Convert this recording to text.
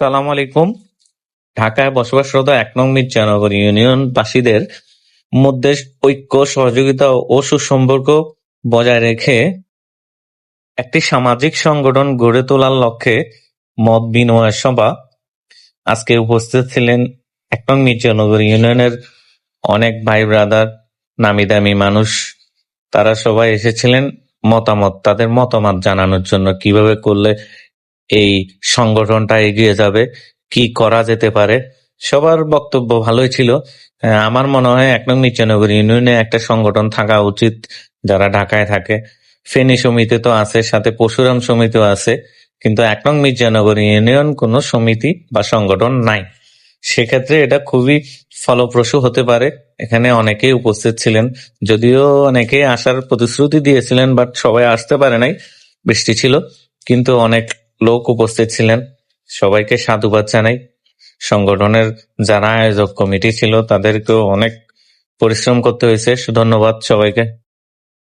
সালাম আলাইকুম। ঢাকায় বসবাসরত ১ নং মির্জানগর ইউনিয়নবাসীদের মধ্যে ঐক্য, সহযোগিতা ও সুসম্পর্ক বজায় রেখে একটি সামাজিক সংগঠন গড়ে তোলার লক্ষ্যে মত বিনিময় সভা। আজকে উপস্থিত ছিলেন ১ নং মির্জানগর ইউনিয়নের অনেক ভাই ব্রাদার, নামি দামি মানুষ। তারা সবাই এসেছিলেন তাদের মতামত জানানোর জন্য, কিভাবে করলে এই সংগঠনটা এগিয়ে যাবে, কি করা যেতে পারে। সবার বক্তব্য ভালোই ছিল। আমার মনে হয় ১ নং মির্জানগর ইউনিয়নে একটা সংগঠন থাকা উচিত। যারা ঢাকায় থাকে, ফেনী সমিতি তো আছে, সাথে পরশুরাম সমিতিও আছে, কিন্তু ১ নং মির্জানগর ইউনিয়ন কোনো সমিতি বা সংগঠন নাই। সেক্ষেত্রে এটা খুবই ফলপ্রসূ হতে পারে। এখানে অনেকেই উপস্থিত ছিলেন, যদিও অনেকে আসার প্রতিশ্রুতি দিয়েছিলেন, বাট সবাই আসতে পারে নাই, বৃষ্টি ছিল। কিন্তু অনেক লোক উপস্থিত ছিলেন। সবাইকে সাধুবাদ জানাই। সংগঠনের যারা আয়োজক কমিটি ছিল তাদেরকেও অনেক পরিশ্রম করতে হয়েছে। ধন্যবাদ সবাইকে।